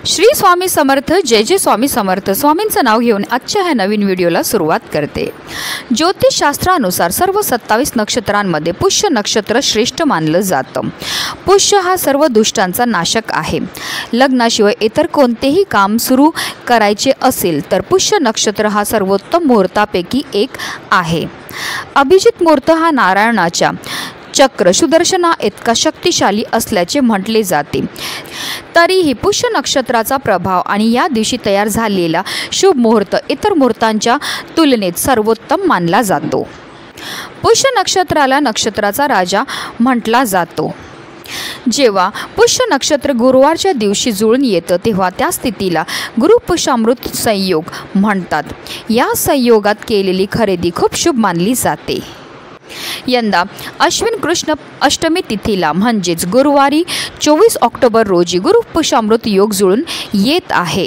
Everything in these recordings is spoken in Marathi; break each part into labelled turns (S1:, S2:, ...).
S1: श्री स्वामी समर्थ, जय जय स्वामी समर्थ। स्वामींचं नाव घेऊन आजच्या ह्या नवीन व्हिडिओला सुरुवात करते। ज्योतिषशास्त्रानुसार सर्व 27 नक्षत्रांमध्ये पुष्य नक्षत्र श्रेष्ठ मानलं जातं। पुष्य हा सर्व दुष्टांचा नाशक आहे। लग्नाशिवाय इतर कोणतेही काम सुरू करायचे असेल तर पुष्य नक्षत्र हा सर्वोत्तम मुहूर्तापैकी एक आहे। अभिजित मुहूर्त हा नारायणाच्या चक्र सुदर्शना इतका शक्तिशाली असल्याचे म्हटले जाते। तरीही पुष्य नक्षत्राचा प्रभाव आणि या दिवशी तयार झालेला शुभ मुहूर्त इतर मुहूर्तांच्या तुलनेत सर्वोत्तम मानला जातो। पुष्य नक्षत्राला नक्षत्राचा राजा म्हटला जातो। जेव्हा पुष्य नक्षत्र गुरुवारच्या दिवशी जुळून येतं तेव्हा त्या स्थितीला गुरुपुष्यामृत संयोग म्हणतात। या संयोगात केलेली खरेदी खूप शुभ मानली जाते। यंदा अश्विन कृष्ण अष्टमी तिथीला म्हणजेच गुरुवारी 24 ऑक्टोबर रोजी गुरुपुष्यामृत योग जुळून येत आहे।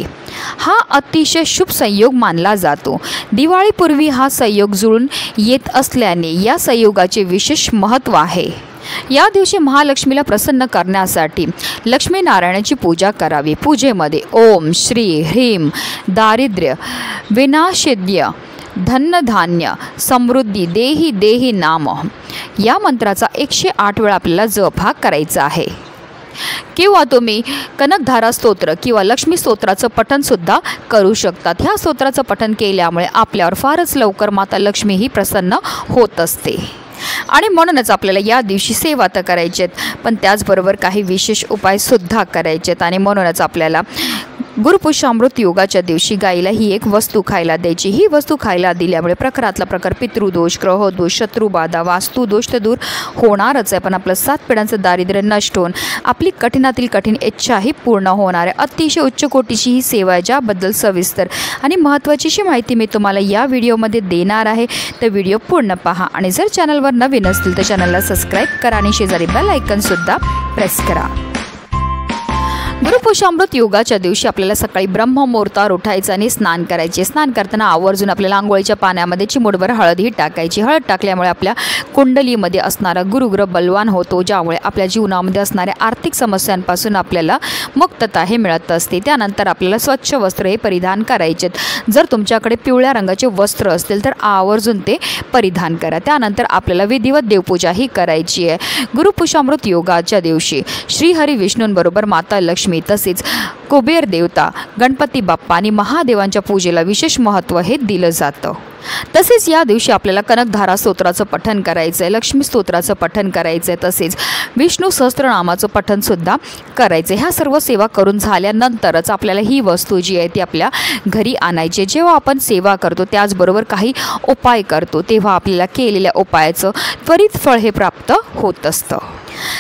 S1: हा अतिशय शुभ संयोग मानला जातो। दिवाळीपूर्वी हा संयोग जुळून येत असल्याने या संयोगाचे विशेष महत्त्व आहे। या दिवशी महालक्ष्मीला प्रसन्न करण्यासाठी लक्ष्मीनारायणाची पूजा करावी। पूजेमध्ये ओम श्री ह्रीं दारिद्र्य विनाशेद्य धनधान्य समृद्धी देही देही नाम या मंत्राचा 108 वेळा आपल्याला जप हा करायचा आहे। किंवा तुम्ही कनकधारा स्तोत्र किंवा लक्ष्मी स्तोत्राचं पठण सुद्धा करू शकतात। ह्या स्तोत्राचं पठण केल्यामुळे आपल्यावर फारच लवकर माता लक्ष्मी ही प्रसन्न होत असते आणि म्हणूनच आपल्याला या दिवशी सेवा तर करायची आहेत, पण त्याचबरोबर काही विशेष उपाय सुद्धा करायचे आहेत। आणि म्हणूनच आपल्याला गुरुपुष्यामृत योगाच्या दिवशी गाईला ही एक वस्तू खायला द्यायची। ही वस्तू खायला दिल्यामुळे प्रखरातला प्रकार पितृदोष, ग्रहदोष, शत्रुबाधा, वास्तुदोष तर दूर होणारच आहे, पण आपलं 7 पिढ्यांचं दारिद्र्य नष्ट होऊन आपली कठीणातील कठीण इच्छाही पूर्ण होणार आहे। अतिशय उच्च कोटीची ही सेवा आहे, ज्याबद्दल सविस्तर आणि महत्त्वाची माहिती मी तुम्हाला या व्हिडिओमध्ये देणार आहे। तर व्हिडिओ पूर्ण पहा आणि जर चॅनलवर नवीन असतील तर चॅनलला सबस्क्राईब करा आणि शेजारी बेल आयकॉन सुद्धा प्रेस करा। गुरुपुष्यामृत योगाच्या दिवशी आपल्याला सकाळी ब्रह्ममुहूर्तावर उठायचं आणि स्नान करायचे। स्नान करताना आवर्जून आपल्याला आंघोळीच्या पाण्यामध्ये चिमूटभर हळदही टाकायची। हळद टाकल्यामुळे आपल्या कुंडलीमध्ये असणारा गुरुग्रह बलवान होतो, ज्यामुळे आपल्या जीवनामध्ये असणाऱ्या आर्थिक समस्यांपासून आपल्याला मुक्तता हे मिळत असते। त्यानंतर आपल्याला स्वच्छ वस्त्र हे परिधान करायचे। जर तुमच्याकडे पिवळ्या रंगाचे वस्त्र असतील तर आवर्जून ते परिधान करा। त्यानंतर आपल्याला विधिवत देवपूजा ही करायची आहे। गुरुपुष्यामृत योगाच्या दिवशी श्रीहरी विष्णूंबरोबर माता लक्ष्मी तसेच कुबेर देवता, गणपती बाप्पा आणि महादेवांच्या पूजेला विशेष महत्त्व हे दिलं जातं। तसेच या दिवशी आपल्याला कनकधारा स्तोत्राचं पठण करायचं आहे, लक्ष्मी स्तोत्राचं पठण करायचं आहे, तसेच विष्णू सहस्त्रनामाचं पठण सुद्धा करायचं आहे। ह्या सर्व सेवा करून झाल्यानंतरच आपल्याला ही वस्तू जी आहे ती आपल्या घरी आणायची। जेव्हा आपण सेवा करतो त्याचबरोबर काही उपाय करतो तेव्हा आपल्याला केलेल्या उपायाचं त्वरित फळ हे प्राप्त होत असतं।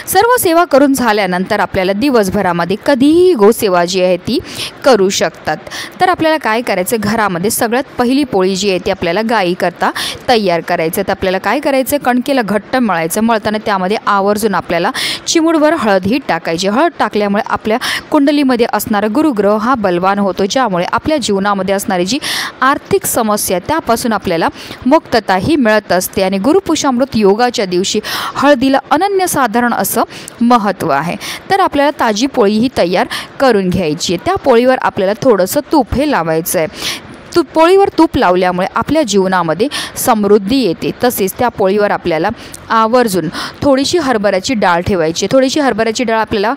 S1: सर्व सेवा करून झाल्यानंतर आपल्याला दिवसभरामध्ये कधीही गोसेवा जी आहे ती करू शकतात। तर आपल्याला काय करायचं, घरामध्ये सगळ्यात पहिली पोळी जी आहे ती आपल्याला गाईकरता तयार करायचं। तर आपल्याला काय करायचं, कणकेला घट्ट मळायचं। मळताना त्यामध्ये आवर्जून आपल्याला चिमूटभर हळद ही टाकायची। हळद टाकल्यामुळे आपल्या कुंडलीमध्ये असणारा गुरुग्रह हा बलवान होतो, ज्यामुळे आपल्या जीवनामध्ये असणारी जी आर्थिक समस्या त्यापासून आपल्याला मुक्तता ही मिळत असते। आणि गुरुपुष्यामृत योगाच्या दिवशी हळदीला अनन्यसाधारण असं महत्त्व आहे। तर आपल्याला ताजी पोळी ही तयार करून घ्यायची आहे। त्या पोळीवर आपल्याला थोडंसं तूप हे लावायचं आहे। पोळीवर तूप लावल्यामुळे आपल्या जीवनामध्ये समृद्धी येते। तसेच त्या पोळीवर आपल्याला आवर्जून थोडीशी हरभऱ्याची डाळ ठेवायची। थोडीशी हरभऱ्याची डाळ आपल्याला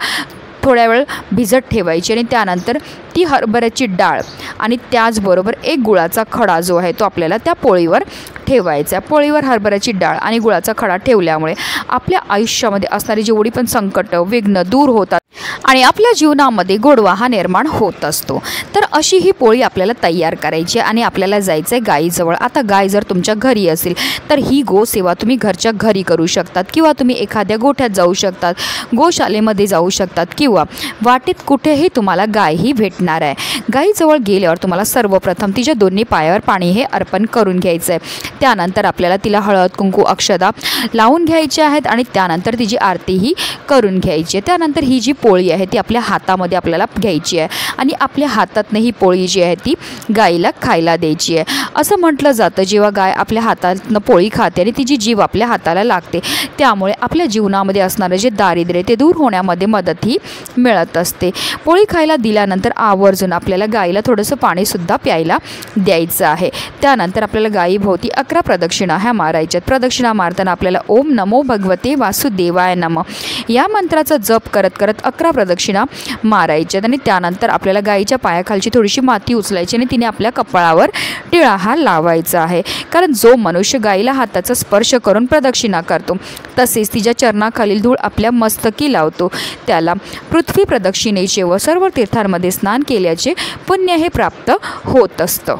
S1: थोड्या वेळ भिजत ठेवायची आणि त्यानंतर ती हरभऱ्याची डाळ आणि त्याचबरोबर एक गुळाचा खडा जो आहे तो आपल्याला त्या पोळीवर ठेवायचा। पोळीवर हरभऱ्याची डाळ आणि गुळाचा खडा ठेवल्यामुळे आपल्या आयुष्यामध्ये असणारी जेवढी पण संकट विघ्न दूर होतात आणि आपल्या जीवनामध्ये गोडवा हा निर्माण होत असतो। तर अशी ही पोळी आपल्याला तयार करायची आणि आपल्याला जायचं आहे गाईजवळ। आता गाय जर तुमच्या घरी असेल तर ही गोसेवा तुम्ही घरच्या घरी करू शकतात किंवा तुम्ही एखाद्या गोठ्यात जाऊ शकतात, गोशालेमध्ये जाऊ शकतात किंवा वाटेत कुठेही तुम्हाला गाय ही भेटणार आहे। गाईजवळ गेल्यावर तुम्हाला सर्वप्रथम तिच्या दोन्ही पायावर पाणी हे अर्पण करून घ्यायचं आहे। त्यानंतर आपल्याला तिला हळद कुंकू अक्षदा लावून घ्यायचे आहेत आणि त्यानंतर तिची आरती ही करून घ्यायची आहे। त्यानंतर ही जी पोळी पोळी आहे ती आपल्या हातामध्ये आपल्याला घ्यायची आहे आणि आपल्या हातातनं ही पोळी जी आहे ती गाईला खायला द्यायची आहे. असं म्हटलं जातं जेव्हा गाय आपल्या हातातनं पोळी खाते आणि तिची जीव आपल्या हाताला लागते त्यामुळे आपल्या जीवनामध्ये असणारं जे दारिद्र्य ते दूर होण्यामध्ये मदतही मिळत असते. पोळी खायला दिल्यानंतर आवर्जून आपल्याला गाईला थोडंसं पाणीसुद्धा प्यायला द्यायचं आहे. त्यानंतर आपल्याला गाईभोवती 11 प्रदक्षिणा ह्या मारायच्यात. प्रदक्षिणा मारताना आपल्याला ओम नमो भगवते वासुदेवाय नमः या मंत्राचा जप करत करत 11 प्रदक्षिणा मारायच्यात आणि त्यानंतर आपल्याला गाईच्या पायाखालची थोडीशी माती उचलायची आणि तिने आपल्या कपाळावर टिळा हा लावायचा आहे. कारण जो मनुष्य गाईला हाताचा स्पर्श करून प्रदक्षिणा करतो तसेच तिच्या चरणाखालील धूळ आपल्या मस्तकी लावतो त्याला पृथ्वी प्रदक्षिणेचे व सर्व तीर्थांमध्ये स्नान केल्याचे पुण्य हे प्राप्त होत असतं.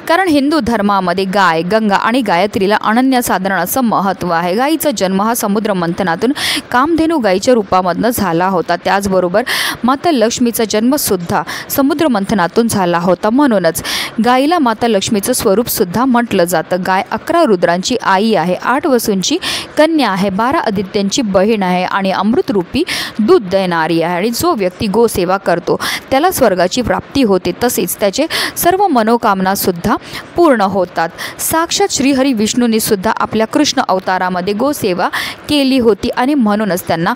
S1: कारण हिंदू धर्मामध्ये गाय, गंगा आणि गायत्रीला अनन्यसाधारण असं महत्त्व आहे. गाईचा जन्म हा समुद्र मंथनातून कामधेनू गाईच्या रूपामधनं झाला होता. त्याचबरोबर माता लक्ष्मीचा जन्मसुद्धा समुद्र मंथनातून झाला होता. म्हणूनच गाईला माता लक्ष्मीचं स्वरूपसुद्धा म्हटलं जातं. गाय 11 रुद्रांची आई आहे, 8 वसूंची कन्या आहे, 12 आदित्यांची बहीण आहे आणि अमृतरूपी दूध देणारी आहे. आणि जो व्यक्ती गोसेवा करतो त्याला स्वर्गाची प्राप्ती होते तसेच त्याचे सर्व मनोकामना सुद्धा पूर्ण होतात. साक्षात श्रीहरी विष्णूंनी सुद्धा आपल्या कृष्ण अवतारामध्ये गोसेवा केली होती आणि म्हणूनच त्यांना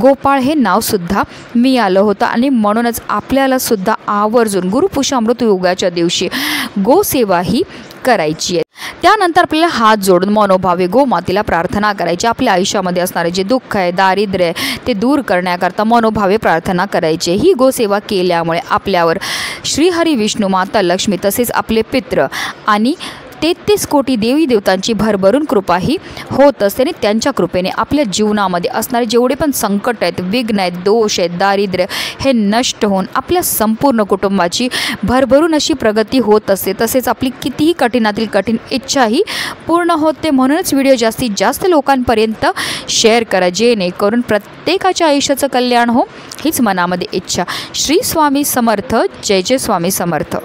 S1: गोपाळ हे नावसुद्धा मिळालं होतं आणि म्हणूनच आपल्याला सुद्धा आवर्जून गुरुपुषामृत योगाच्या दिवशी गोसेवा ही करायची आहे. त्यानंतर आपल्याला हात जोडून मनोभावे गोमातेला प्रार्थना करायची. आपल्या आयुष्यामध्ये असणारे जे दुःख आहे, दारिद्र्य आहे ते दूर करण्याकरता मनोभावे प्रार्थना करायची. ही गोसेवा केल्यामुळे आपल्यावर श्रीहरी विष्णू, माता लक्ष्मी तसेच आपले पित्र आणि 33 कोटी देवी देवतांची भरभरून कृपा ही होत असते आणि त्यांच्या कृपेने आपल्या जीवनामध्ये असणारे जेवढे पण संकट आहेत, विघ्न आहेत, दोष आहेत, दारिद्र्य हे नष्ट होऊन आपल्या संपूर्ण कुटुंबाची भरभरून अशी प्रगती होत असते. तसेच आपली कितीही कठीणातील कठीण इच्छाही पूर्ण होते. म्हणूनच व्हिडिओ जास्तीत जास्त लोकांपर्यंत शेअर करा जेणेकरून प्रत्येकाच्या आयुष्याचं कल्याण हो हीच मनामध्ये इच्छा. श्री स्वामी समर्थ. जय जय स्वामी समर्थ.